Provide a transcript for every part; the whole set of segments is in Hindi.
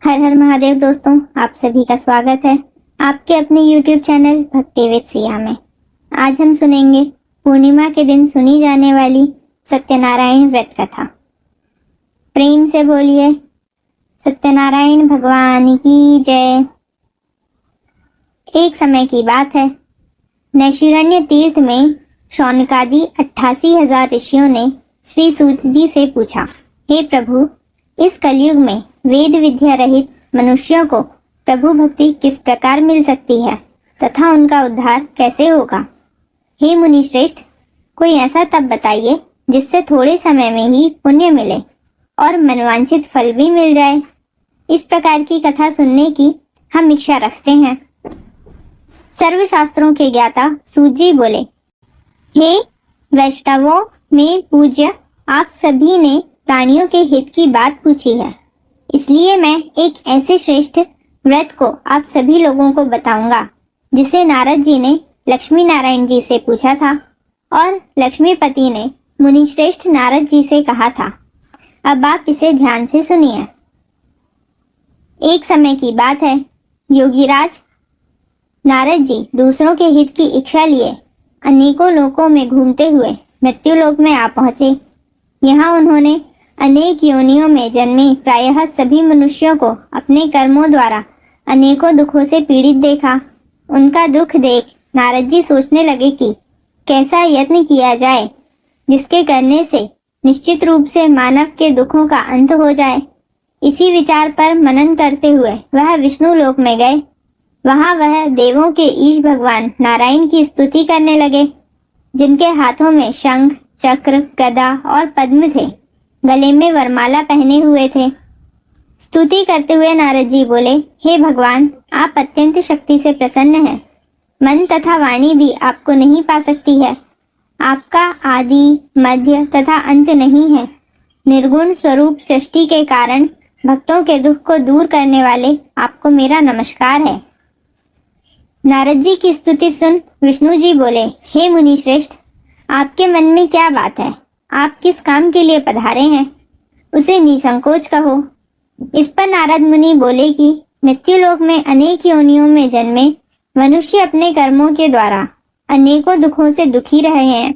हर हर महादेव दोस्तों, आप सभी का स्वागत है आपके अपने YouTube चैनल भक्ति विद सिया में। आज हम सुनेंगे पूर्णिमा के दिन सुनी जाने वाली सत्यनारायण व्रत कथा। प्रेम से बोलिए सत्यनारायण भगवान की जय। एक समय की बात है, नैशिरण्य तीर्थ में शौनकादि 88,000 ऋषियों ने श्री सूत जी से पूछा, हे प्रभु, इस कलयुग में वेद विद्या रहित मनुष्यों को प्रभु भक्ति किस प्रकार मिल सकती है तथा उनका उद्धार कैसे होगा। हे मुनि श्रेष्ठ, कोई ऐसा तप बताइए जिससे थोड़े समय में ही पुण्य मिले और मनवांछित फल भी मिल जाए। इस प्रकार की कथा सुनने की हम इच्छा रखते हैं। सर्वशास्त्रों के ज्ञाता सूत जी बोले, हे वैष्णवों में पूज्य, आप सभी ने प्राणियों के हित की बात पूछी है, इसलिए मैं एक ऐसे श्रेष्ठ व्रत को आप सभी लोगों को बताऊंगा जिसे नारद जी ने लक्ष्मी नारायण जी से पूछा था और लक्ष्मीपति ने मुनि श्रेष्ठ नारद जी से कहा था। अब आप इसे ध्यान से सुनिए। एक समय की बात है, योगीराज नारद जी दूसरों के हित की इच्छा लिए अनेकों लोकों में घूमते हुए मृत्युलोक में आ पहुंचे। यहाँ उन्होंने अनेक योनियों में जन्मे प्रायः सभी मनुष्यों को अपने कर्मों द्वारा अनेकों दुखों से पीड़ित देखा। उनका दुख देख नारद जी सोचने लगे कि कैसा यत्न किया जाए जिसके करने से निश्चित रूप से मानव के दुखों का अंत हो जाए। इसी विचार पर मनन करते हुए वह विष्णु लोक में गए। वहां वह देवों के ईश भगवान नारायण की स्तुति करने लगे, जिनके हाथों में शंख, चक्र, गदा और पद्म थे, गले में वरमाला पहने हुए थे। स्तुति करते हुए नारद जी बोले, हे भगवान, आप अत्यंत शक्ति से प्रसन्न हैं। मन तथा वाणी भी आपको नहीं पा सकती है। आपका आदि, मध्य तथा अंत नहीं है। निर्गुण स्वरूप सृष्टि के कारण भक्तों के दुख को दूर करने वाले आपको मेरा नमस्कार है। नारद जी की स्तुति सुन विष्णु जी बोले, हे मुनि श्रेष्ठ, आपके मन में क्या बात है? आप किस काम के लिए पधारे हैं, उसे निसंकोच कहो। इस पर नारद मुनि बोले कि मृत्युलोक में अनेक योनियों में जन्मे मनुष्य अपने कर्मों के द्वारा अनेकों दुखों से दुखी रहे हैं।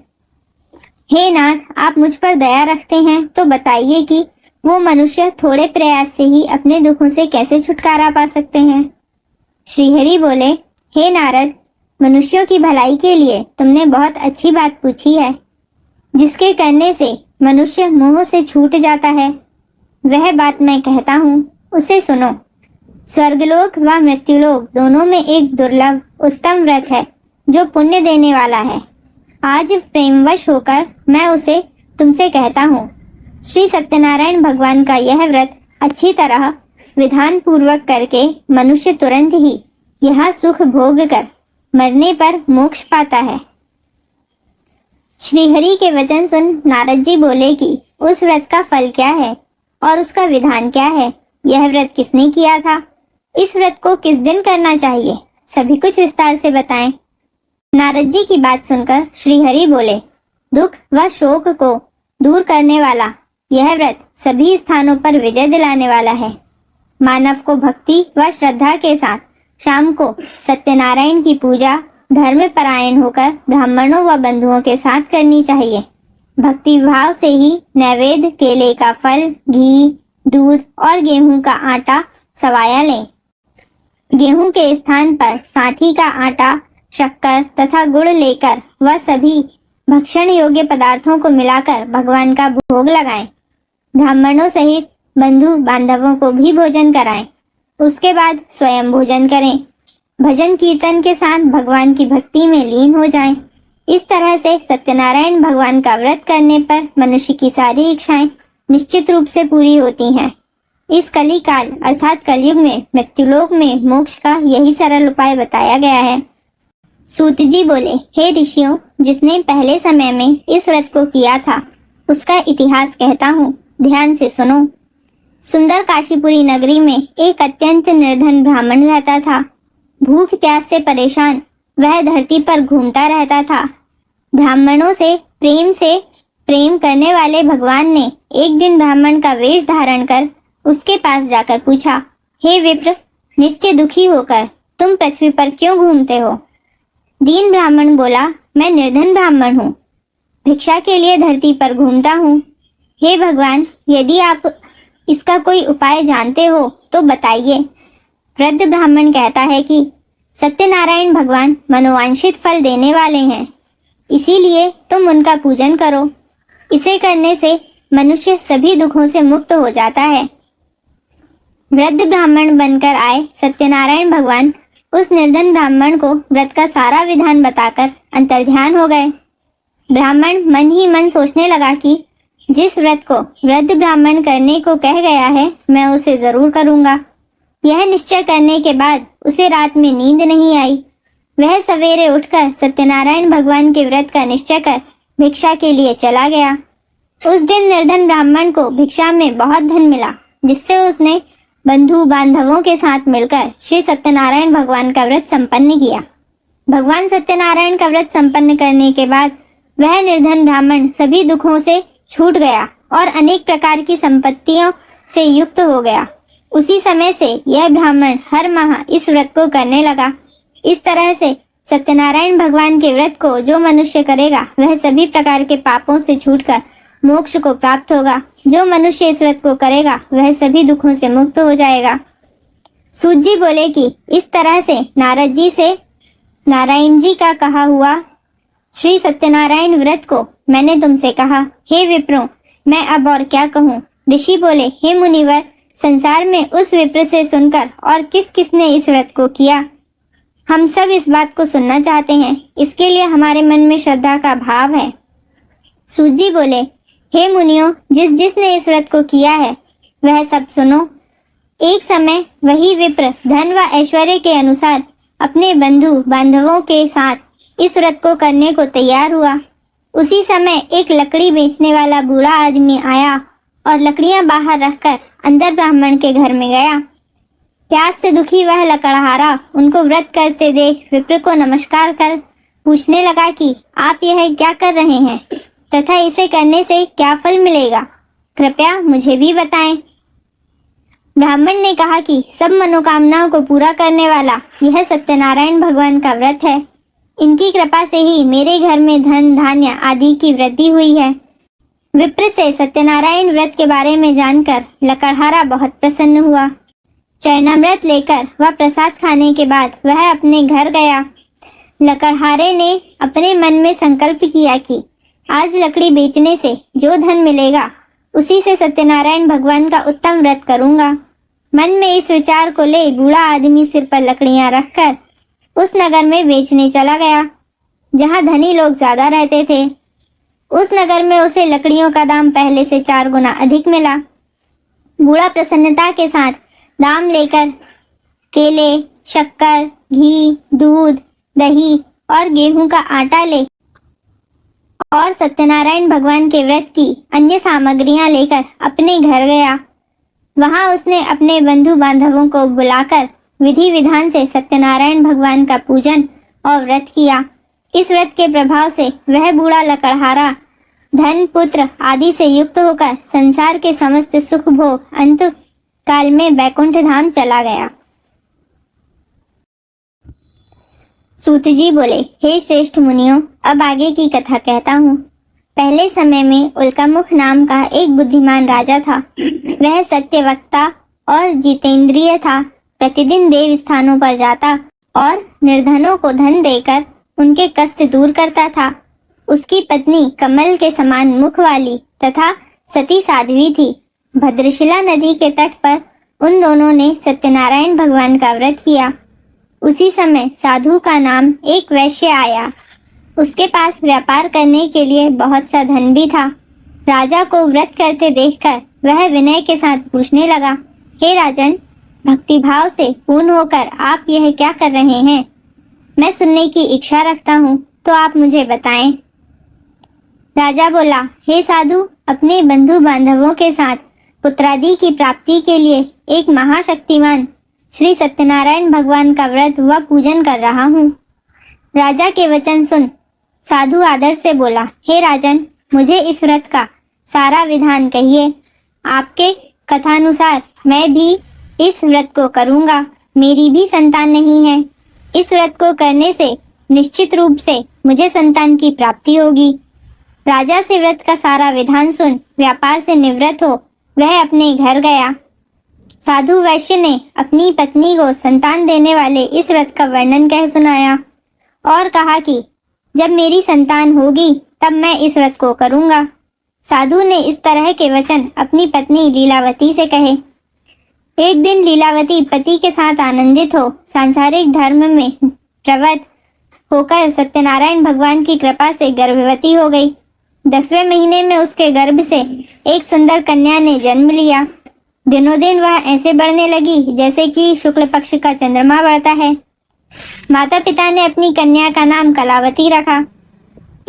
हे नाथ, आप मुझ पर दया रखते हैं तो बताइए कि वो मनुष्य थोड़े प्रयास से ही अपने दुखों से कैसे छुटकारा पा सकते हैं। श्रीहरि बोले, हे नारद, मनुष्यों की भलाई के लिए तुमने बहुत अच्छी बात पूछी है। जिसके करने से मनुष्य मोह से छूट जाता है, वह बात मैं कहता हूँ, उसे सुनो। स्वर्गलोक व मृत्युलोक दोनों में एक दुर्लभ उत्तम व्रत है जो पुण्य देने वाला है। आज प्रेमवश होकर मैं उसे तुमसे कहता हूँ। श्री सत्यनारायण भगवान का यह व्रत अच्छी तरह विधान पूर्वक करके मनुष्य तुरंत ही यहाँ सुख भोग कर मरने पर मोक्ष पाता है। श्रीहरि के वचन सुन नारद जी बोले कि उस व्रत का फल क्या है और उसका विधान क्या है, यह व्रत किसने किया था, इस व्रत को किस दिन करना चाहिए, सभी कुछ विस्तार से बताएं। नारद जी की बात सुनकर श्रीहरि बोले, दुख व शोक को दूर करने वाला यह व्रत सभी स्थानों पर विजय दिलाने वाला है। मानव को भक्ति व श्रद्धा के साथ शाम को सत्यनारायण की पूजा धर्म परायण होकर ब्राह्मणों व बंधुओं के साथ करनी चाहिए। भक्ति भाव से ही नैवेद्य केले का फल, घी, दूध और गेहूं का आटा सवाया लें। गेहूं के स्थान पर साठी का आटा, शक्कर तथा गुड़ लेकर वह सभी भक्षण योग्य पदार्थों को मिलाकर भगवान का भोग लगाएं। ब्राह्मणों सहित बंधु बांधवों को भी भोजन कराएं। उसके बाद स्वयं भोजन करें। भजन कीर्तन के साथ भगवान की भक्ति में लीन हो जाएं। इस तरह से सत्यनारायण भगवान का व्रत करने पर मनुष्य की सारी इच्छाएं निश्चित रूप से पूरी होती हैं। इस कली काल अर्थात कलयुग में मृत्युलोक में मोक्ष का यही सरल उपाय बताया गया है। सूत जी बोले, हे ऋषियों, जिसने पहले समय में इस व्रत को किया था उसका इतिहास कहता हूँ, ध्यान से सुनो। सुंदर काशीपुरी नगरी में एक अत्यंत निर्धन ब्राह्मण रहता था। भूख प्यास से परेशान वह धरती पर घूमता रहता था। ब्राह्मणों से प्रेम करने वाले भगवान ने एक दिन ब्राह्मण का वेश धारण कर उसके पास जाकर पूछा, हे विप्र, नित्य दुखी होकर तुम पृथ्वी पर क्यों घूमते हो? दीन ब्राह्मण बोला, मैं निर्धन ब्राह्मण हूँ, भिक्षा के लिए धरती पर घूमता हूँ। हे भगवान, यदि आप इसका कोई उपाय जानते हो तो बताइए। वृद्ध ब्राह्मण कहता है कि सत्यनारायण भगवान मनोवांछित फल देने वाले हैं, इसीलिए तुम उनका पूजन करो। इसे करने से मनुष्य सभी दुखों से मुक्त हो जाता है। वृद्ध ब्राह्मण बनकर आए सत्यनारायण भगवान उस निर्धन ब्राह्मण को व्रत का सारा विधान बताकर अंतर्ध्यान हो गए। ब्राह्मण मन ही मन सोचने लगा कि जिस व्रत को वृद्ध ब्राह्मण करने को कह गया है, मैं उसे जरूर करूंगा। यह निश्चय करने के बाद उसे रात में नींद नहीं आई। वह सवेरे उठकर सत्यनारायण भगवान के व्रत का निश्चय कर भिक्षा के लिए चला गया। उस दिन निर्धन ब्राह्मण को भिक्षा में बहुत धन मिला, जिससे उसने बंधु बांधवों के साथ मिलकर श्री सत्यनारायण भगवान का व्रत संपन्न किया। भगवान सत्यनारायण का व्रत संपन्न करने के बाद वह निर्धन ब्राह्मण सभी दुखों से छूट गया और अनेक प्रकार की संपत्तियों से युक्त हो गया। उसी समय से यह ब्राह्मण हर माह इस व्रत को करने लगा। इस तरह से सत्यनारायण भगवान के व्रत को जो मनुष्य करेगा वह सभी प्रकार के पापों से छूटकर मोक्ष को प्राप्त होगा। जो मनुष्य इस व्रत को करेगा वह सभी दुखों से मुक्त हो जाएगा। सूत जी बोले कि इस तरह से नारद जी से नारायण जी का कहा हुआ श्री सत्यनारायण व्रत को मैंने तुमसे कहा। हे विप्रों, मैं अब और क्या कहूँ? ऋषि बोले, हे मुनिवर, संसार में उस विप्र से सुनकर और किस किसने इस व्रत को किया, हम सब इस बात को सुनना चाहते हैं। इसके लिए हमारे मन में श्रद्धा का भाव है। सूत जी बोले, हे मुनियों, जिस जिसने इस व्रत को किया है वह सब सुनो। एक समय वही विप्र धन व ऐश्वर्य के अनुसार अपने बंधु बांधवों के साथ इस व्रत को करने को तैयार हुआ। उसी समय एक लकड़ी बेचने वाला बूढ़ा आदमी आया और लकड़ियां बाहर रखकर अंदर ब्राह्मण के घर में गया। प्यास से दुखी वह लकड़हारा उनको व्रत करते देख विप्र को नमस्कार कर पूछने लगा कि आप यह क्या कर रहे हैं तथा इसे करने से क्या फल मिलेगा, कृपया मुझे भी बताएं। ब्राह्मण ने कहा कि सब मनोकामनाओं को पूरा करने वाला यह सत्यनारायण भगवान का व्रत है। इनकी कृपा से ही मेरे घर में धन धान्य आदि की वृद्धि हुई है। विप्र से सत्यनारायण व्रत के बारे में जानकर लकड़हारा बहुत प्रसन्न हुआ। चरणामृत लेकर वह प्रसाद खाने के बाद वह अपने घर गया। लकड़हारे ने अपने मन में संकल्प किया कि आज लकड़ी बेचने से जो धन मिलेगा उसी से सत्यनारायण भगवान का उत्तम व्रत करूंगा। मन में इस विचार को ले बूढ़ा आदमी सिर पर लकड़ियां रखकर उस नगर में बेचने चला गया जहां धनी लोग ज्यादा रहते थे। उस नगर में उसे लकड़ियों का दाम पहले से 4 गुना अधिक मिला। बूढ़ा प्रसन्नता के साथ दाम लेकर केले, शक्कर, घी, दूध, दही और गेहूं का आटा ले और सत्यनारायण भगवान के व्रत की अन्य सामग्रियां लेकर अपने घर गया। वहां उसने अपने बंधु बांधवों को बुलाकर विधि विधान से सत्यनारायण भगवान का पूजन और व्रत किया। इस व्रत के प्रभाव से वह बूढ़ा लकड़हारा धन पुत्र आदि से युक्त होकर संसार के समस्त सुख भोग अंत काल में बैकुंठ धाम चला गया। सूत जी बोले, हे श्रेष्ठ मुनियों, अब आगे की कथा कहता हूँ। पहले समय में उल्कामुख नाम का एक बुद्धिमान राजा था। वह सत्यवक्ता और जितेंद्रिय था। प्रतिदिन देव स्थानों पर जाता और निर्धनों को धन देकर उनके कष्ट दूर करता था। उसकी पत्नी कमल के समान मुख वाली तथा सती साध्वी थी। भद्रशिला नदी के तट पर उन दोनों ने सत्यनारायण भगवान का व्रत किया। उसी समय साधु का नाम एक वैश्य आया। उसके पास व्यापार करने के लिए बहुत सा धन भी था। राजा को व्रत करते देखकर वह विनय के साथ पूछने लगा, हे राजन, भक्तिभाव से पूर्ण होकर आप यह क्या कर रहे हैं? मैं सुनने की इच्छा रखता हूँ, तो आप मुझे बताएं। राजा बोला, हे साधु, अपने बंधु बांधवों के साथ पुत्रादि की प्राप्ति के लिए एक महाशक्तिमान श्री सत्यनारायण भगवान का व्रत व पूजन कर रहा हूँ। राजा के वचन सुन साधु आदर से बोला, हे राजन, मुझे इस व्रत का सारा विधान कहिए। आपके कथानुसार मैं भी इस व्रत को करूंगा, मेरी भी संतान नहीं है। इस व्रत को करने से निश्चित रूप से मुझे संतान की प्राप्ति होगी। राजा से व्रत का सारा विधान सुन व्यापार से निवृत्त हो वह अपने घर गया। साधु वैश्य ने अपनी पत्नी को संतान देने वाले इस व्रत का वर्णन कह सुनाया और कहा कि जब मेरी संतान होगी तब मैं इस व्रत को करूंगा। साधु ने इस तरह के वचन अपनी पत्नी लीलावती से कहे। एक दिन लीलावती पति के साथ आनंदित हो सांसारिक धर्म में प्रवृत्त होकर सत्यनारायण भगवान की कृपा से गर्भवती हो गई। 10वें महीने में उसके गर्भ से एक सुंदर कन्या ने जन्म लिया। दिनों दिन वह ऐसे बढ़ने लगी जैसे कि शुक्ल पक्ष का चंद्रमा बढ़ता है। माता पिता ने अपनी कन्या का नाम कलावती रखा।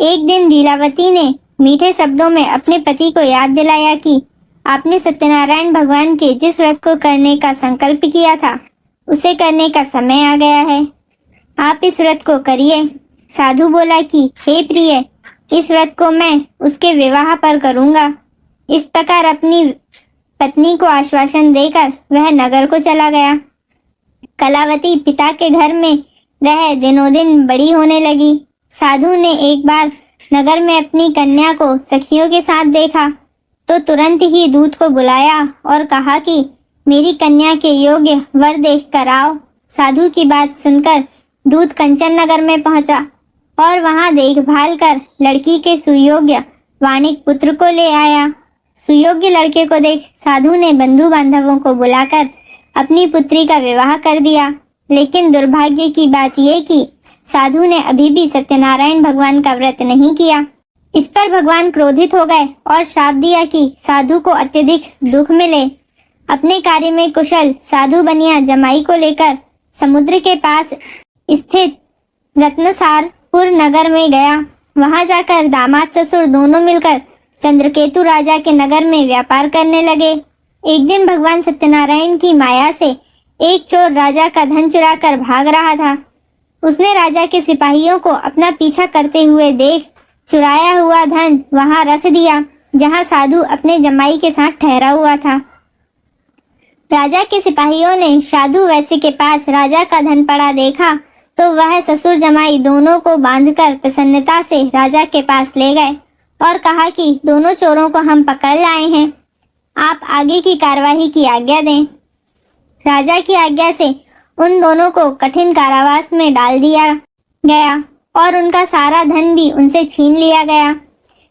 एक दिन लीलावती ने मीठे शब्दों में अपने पति को याद दिलाया कि आपने सत्यनारायण भगवान के जिस व्रत को करने का संकल्प किया था उसे करने का समय आ गया है। आप इस व्रत को करिए। साधु बोला कि हे प्रिय, इस व्रत को मैं उसके विवाह पर करूंगा। इस प्रकार अपनी पत्नी को आश्वासन देकर वह नगर को चला गया। कलावती पिता के घर में रह दिनों दिन बड़ी होने लगी। साधु ने एक बार नगर में अपनी कन्या को सखियों के साथ देखा तो तुरंत ही दूत को बुलाया और कहा कि मेरी कन्या के योग्य वर देख कर आओ। साधु की बात सुनकर दूत कंचन नगर में पहुंचा और वहां देखभाल कर लड़की के सुयोग्य वाणिक पुत्र को ले आया। सुयोग्य लड़के को देख साधु ने बंधु बांधवों को बुलाकर अपनी पुत्री का विवाह कर दिया। लेकिन दुर्भाग्य की बात यह कि साधु ने अभी भी सत्यनारायण भगवान का व्रत नहीं किया। इस पर भगवान क्रोधित हो गए और श्राप दिया कि साधु को अत्यधिक दुख मिले। अपने कार्य में कुशल साधु बनिया जमाई को लेकर समुद्र के पास स्थित रत्नसारपुर नगर में गया। वहां जाकर दामाद ससुर दोनों मिलकर चंद्रकेतु राजा के नगर में व्यापार करने लगे। एक दिन भगवान सत्यनारायण की माया से एक चोर राजा का धन चुरा कर भाग रहा था। उसने राजा के सिपाहियों को अपना पीछा करते हुए देख चुराया हुआ धन वहां रख दिया जहां साधु अपने जमाई के साथ ठहरा हुआ था। राजा के सिपाहियों ने साधु वैश्य के पास राजा का धन पड़ा देखा तो वह ससुर जमाई दोनों को बांधकर प्रसन्नता से राजा के पास ले गए और कहा कि दोनों चोरों को हम पकड़ लाए हैं, आप आगे की कार्यवाही की आज्ञा दें। राजा की आज्ञा से उन दोनों को कठिन कारावास में डाल दिया गया और उनका सारा धन भी उनसे छीन लिया गया।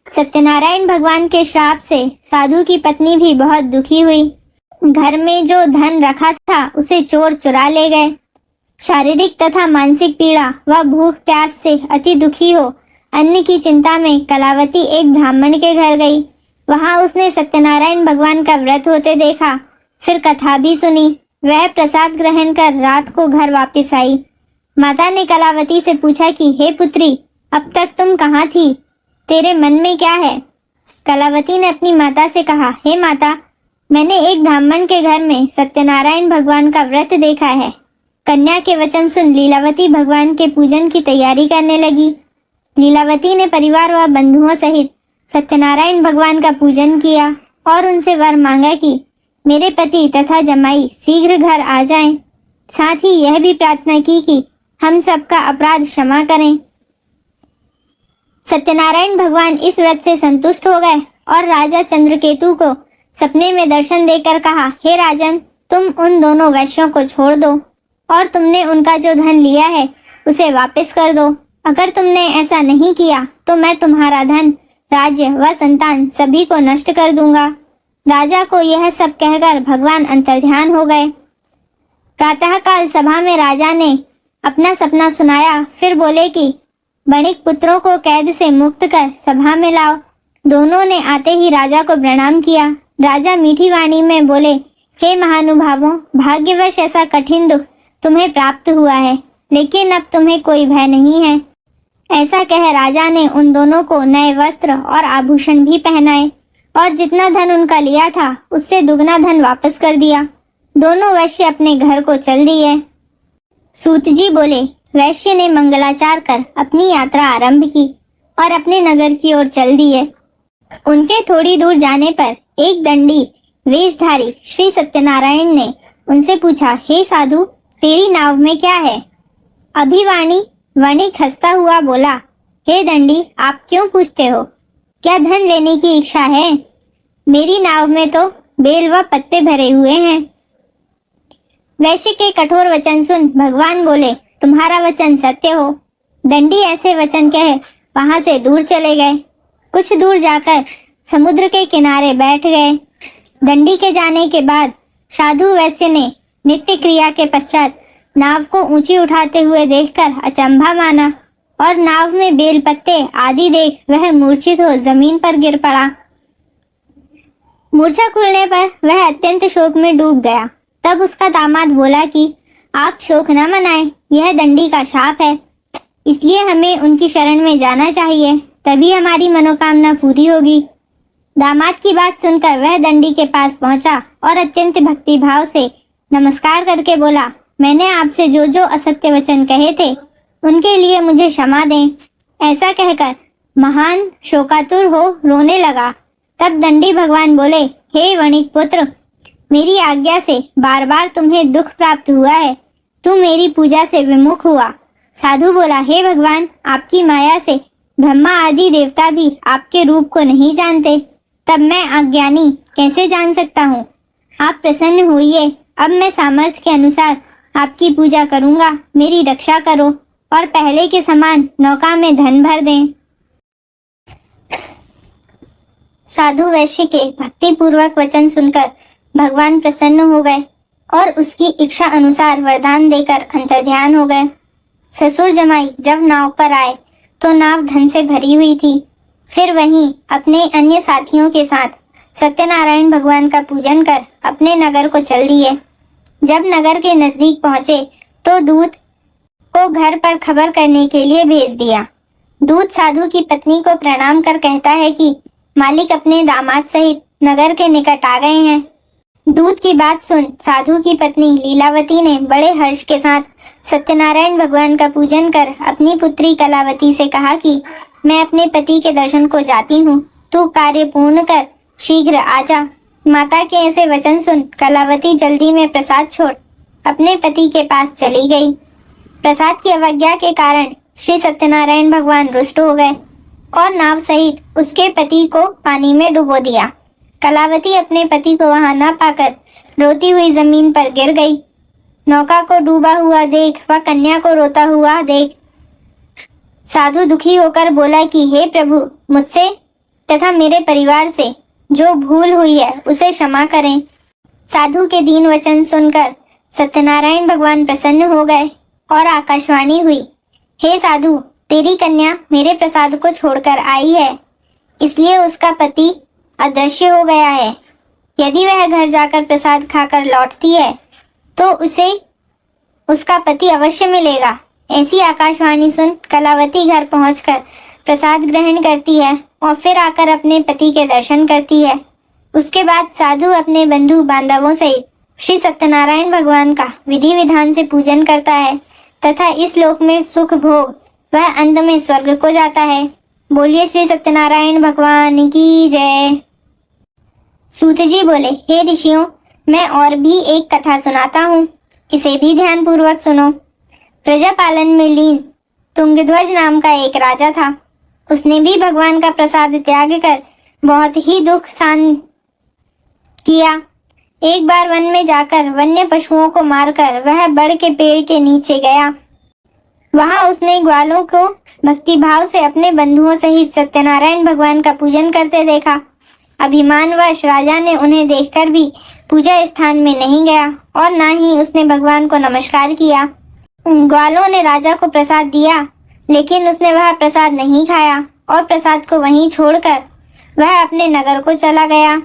सत्यनारायण भगवान के श्राप से साधु की पत्नी भी बहुत दुखी हुई। घर में जो धन रखा था उसे चोर चुरा ले गए। शारीरिक तथा मानसिक पीड़ा व भूख प्यास से अति दुखी हो अन्न की चिंता में कलावती एक ब्राह्मण के घर गई। वहां उसने सत्यनारायण भगवान का व्रत होते देखा, फिर कथा भी सुनी। वह प्रसाद ग्रहण कर रात को घर वापस आई। माता ने कलावती से पूछा कि हे पुत्री, अब तक तुम कहाँ थी? तेरे मन में क्या है? कलावती ने अपनी माता से कहा, हे माता, मैंने एक ब्राह्मण के घर में सत्यनारायण भगवान का व्रत देखा है। कन्या के वचन सुन लीलावती भगवान के पूजन की तैयारी करने लगी। लीलावती ने परिवार व बंधुओं सहित सत्यनारायण भगवान का पूजन किया और उनसे वर मांगा कि मेरे पति तथा जमाई शीघ्र घर आ जाएं। साथ ही यह भी प्रार्थना की कि हम सबका अपराध क्षमा करें। सत्यनारायण भगवान इस व्रत से संतुष्ट हो गए और राजा चंद्रकेतु को सपने में दर्शन देकर कहा, हे राजन, तुम उन दोनों वैश्यों को छोड़ दो और तुमने उनका जो धन लिया है उसे वापस कर दो। अगर तुमने ऐसा नहीं किया तो मैं तुम्हारा धन, राज्य व संतान सभी को नष्ट कर दूंगा। राजा को यह सब कहकर भगवान अंतर्ध्यान हो गए। प्रातःकाल सभा में राजा ने अपना सपना सुनाया, फिर बोले कि बणिक पुत्रों को कैद से मुक्त कर सभा में लाओ। दोनों ने आते ही राजा को प्रणाम किया। राजा मीठी वाणी में बोले, हे महानुभावों, भाग्यवश ऐसा कठिन दुख तुम्हें प्राप्त हुआ है, लेकिन अब तुम्हें कोई भय नहीं है। ऐसा कह राजा ने उन दोनों को नए वस्त्र और आभूषण भी पहनाए और जितना धन उनका लिया था उससे दुगना धन वापस कर दिया। दोनों वैश्य अपने घर को चल दिए। सूत जी बोले, वैश्य ने मंगलाचार कर अपनी यात्रा आरंभ की और अपने नगर की ओर चल दिए। उनके थोड़ी दूर जाने पर एक दंडी वेशधारी श्री सत्यनारायण ने उनसे पूछा, हे साधु, तेरी नाव में क्या है? अभिवाणी वणिक हंसता हुआ बोला, हे दंडी, आप क्यों पूछते हो? क्या धन लेने की इच्छा है? मेरी नाव में तो बेल व पत्ते भरे हुए हैं। वैश्य के कठोर वचन सुन भगवान बोले, तुम्हारा वचन सत्य हो। दंडी ऐसे वचन कह वहां से दूर चले गए। कुछ दूर जाकर समुद्र के किनारे बैठ गए। दंडी के जाने के बाद साधु वैश्य ने नित्य क्रिया के पश्चात नाव को ऊंची उठाते हुए देखकर अचंभा माना और नाव में बेल पत्ते आदि देख वह मूर्छित हो जमीन पर गिर पड़ा। मूर्छा खुलने पर वह अत्यंत शोक में डूब गया। तब उसका दामाद बोला कि आप शोक न मनाएं, यह दंडी का शाप है, इसलिए हमें उनकी शरण में जाना चाहिए, तभी हमारी मनोकामना पूरी होगी। दामाद की बात सुनकर वह दंडी के पास पहुंचा और अत्यंत भक्ति भाव से नमस्कार करके बोला, मैंने आपसे जो जो असत्य वचन कहे थे उनके लिए मुझे क्षमा दें। ऐसा कहकर महान शोकातुर हो रोने लगा। तब दंडी भगवान बोले, हे वणिक पुत्र, मेरी आज्ञा से बार बार तुम्हें दुख प्राप्त हुआ है, तू मेरी पूजा से विमुख हुआ। साधु बोला, हे भगवान, आपकी माया से ब्रह्मा आदि देवता भी आपके रूप को नहीं जानते, तब मैं अज्ञानी कैसे जान सकता हूँ? आप प्रसन्न होइए, अब मैं सामर्थ्य के अनुसार आपकी पूजा करूंगा, मेरी रक्षा करो और पहले के समान नौका में धन भर दें। साधु वैश्य के भक्ति पूर्वक वचन सुनकर भगवान प्रसन्न हो गए और उसकी इच्छा अनुसार वरदान देकर अंतर्ध्यान हो गए। ससुर जमाई जब नाव पर आए तो नाव धन से भरी हुई थी। फिर वहीं अपने अन्य साथियों के साथ सत्यनारायण भगवान का पूजन कर अपने नगर को चल दिए। जब नगर के नजदीक पहुंचे तो दूत को घर पर खबर करने के लिए भेज दिया। दूत साधु की पत्नी को प्रणाम कर कहता है कि मालिक अपने दामाद सहित नगर के निकट आ गए हैं। दूत की बात सुन साधु की पत्नी लीलावती ने बड़े हर्ष के साथ सत्यनारायण भगवान का पूजन कर अपनी पुत्री कलावती से कहा कि मैं अपने पति के दर्शन को जाती हूँ, तू कार्य पूर्ण कर शीघ्र आजा। माता के ऐसे वचन सुन कलावती जल्दी में प्रसाद छोड़ अपने पति के पास चली गई। प्रसाद की अवज्ञा के कारण श्री सत्यनारायण भगवान रुष्ट हो गए और नाव सहित उसके पति को पानी में डुबो दिया। कलावती अपने पति को वहां न पाकर रोती हुई जमीन पर गिर गई। नौका को डूबा हुआ देख वह कन्या को रोता हुआ देख साधु दुखी होकर बोला कि हे प्रभु, मुझसे तथा मेरे परिवार से जो भूल हुई है उसे क्षमा करें। साधु के दीन वचन सुनकर सत्यनारायण भगवान प्रसन्न हो गए और आकाशवाणी हुई, हे साधु, तेरी कन्या मेरे प्रसाद को छोड़कर आई है, इसलिए उसका पति अदृश्य हो गया है। यदि वह घर जाकर प्रसाद खाकर लौटती है तो उसे उसका पति अवश्य मिलेगा। ऐसी आकाशवाणी सुन कलावती घर पहुंचकर प्रसाद ग्रहण करती है और फिर आकर अपने पति के दर्शन करती है। उसके बाद साधु अपने बंधु बांधवों सहित श्री सत्यनारायण भगवान का विधि विधान से पूजन करता है तथा इस लोक में सुख भोग वह अंत में स्वर्ग को जाता है। बोलिए श्री सत्यनारायण भगवान की जय। सूत जी बोले, हे ऋषियों, मैं और भी एक कथा सुनाता हूँ, इसे भी ध्यान पूर्वक सुनो। प्रजा पालन में लीन तुंगध्वज नाम का एक राजा था। उसने भी भगवान का प्रसाद त्याग कर बहुत ही दुख सहन किया। एक बार वन में जाकर वन्य पशुओं को मारकर वह बड़ के पेड़ के नीचे गया। वहां उसने ग्वालों को भक्ति भाव से अपने बंधुओं सहित सत्यनारायण भगवान का पूजन करते देखा। अभिमानवश राजा ने उन्हें देखकर भी पूजा स्थान में नहीं गया और ना ही उसने भगवान को नमस्कार किया। ग्वालों ने राजा को प्रसाद दिया, लेकिन उसने वह प्रसाद नहीं खाया और प्रसाद को वहीं छोड़कर वह अपने नगर को चला गया।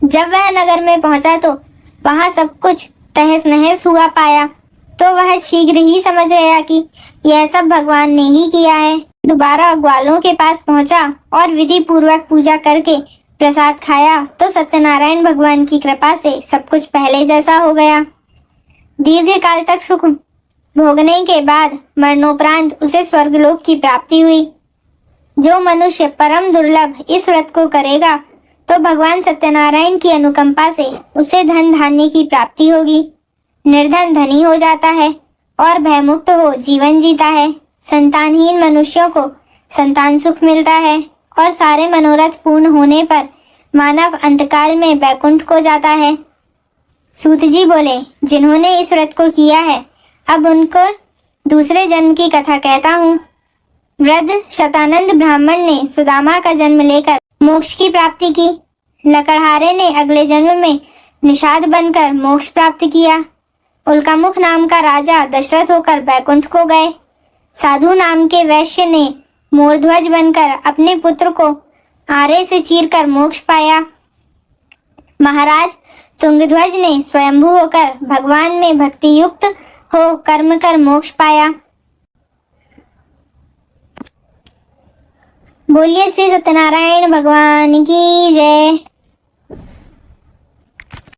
जब वह नगर में पहुंचा तो वहां सब कुछ तहस नहस हुआ पाया, तो वह शीघ्र ही समझ गया कि यह सब भगवान ने ही किया है। दोबारा ग्वालों के पास पहुंचा और विधि पूर्वक पूजा करके प्रसाद खाया तो सत्यनारायण भगवान की कृपा से सब कुछ पहले जैसा हो गया। दीर्घ काल तक सुख भोगने के बाद मरणोपरांत उसे स्वर्गलोक की प्राप्ति हुई। जो मनुष्य परम दुर्लभ इस व्रत को करेगा तो भगवान सत्यनारायण की अनुकंपा से उसे धन धान्य की प्राप्ति होगी। निर्धन धनी हो जाता है और भयमुक्त हो जीवन जीता है। संतानहीन मनुष्यों को संतान सुख मिलता है और सारे मनोरथ पूर्ण होने पर मानव अंतकाल में वैकुंठ को जाता है। सूत जी बोले, जिन्होंने इस व्रत को किया है, अब उनको दूसरे जन्म की कथा कहता हूँ। वृद्ध शतानंद ब्राह्मण ने सुदामा का जन्म लेकर मोक्ष की प्राप्ति की। लकड़हारे ने अगले जन्म में निषाद बनकर मोक्ष प्राप्त किया। उल्कामुख नाम का राजा दशरथ होकर बैकुंठ को गए। साधु नाम के वैश्य ने मोरध्वज बनकर अपने पुत्र को आरे से चीरकर मोक्ष पाया। महाराज तुंगध्वज ने स्वयंभू होकर भगवान में भक्ति युक्त हो कर्म कर मोक्ष पाया। बोलिए श्री सत्यनारायण भगवान की जय।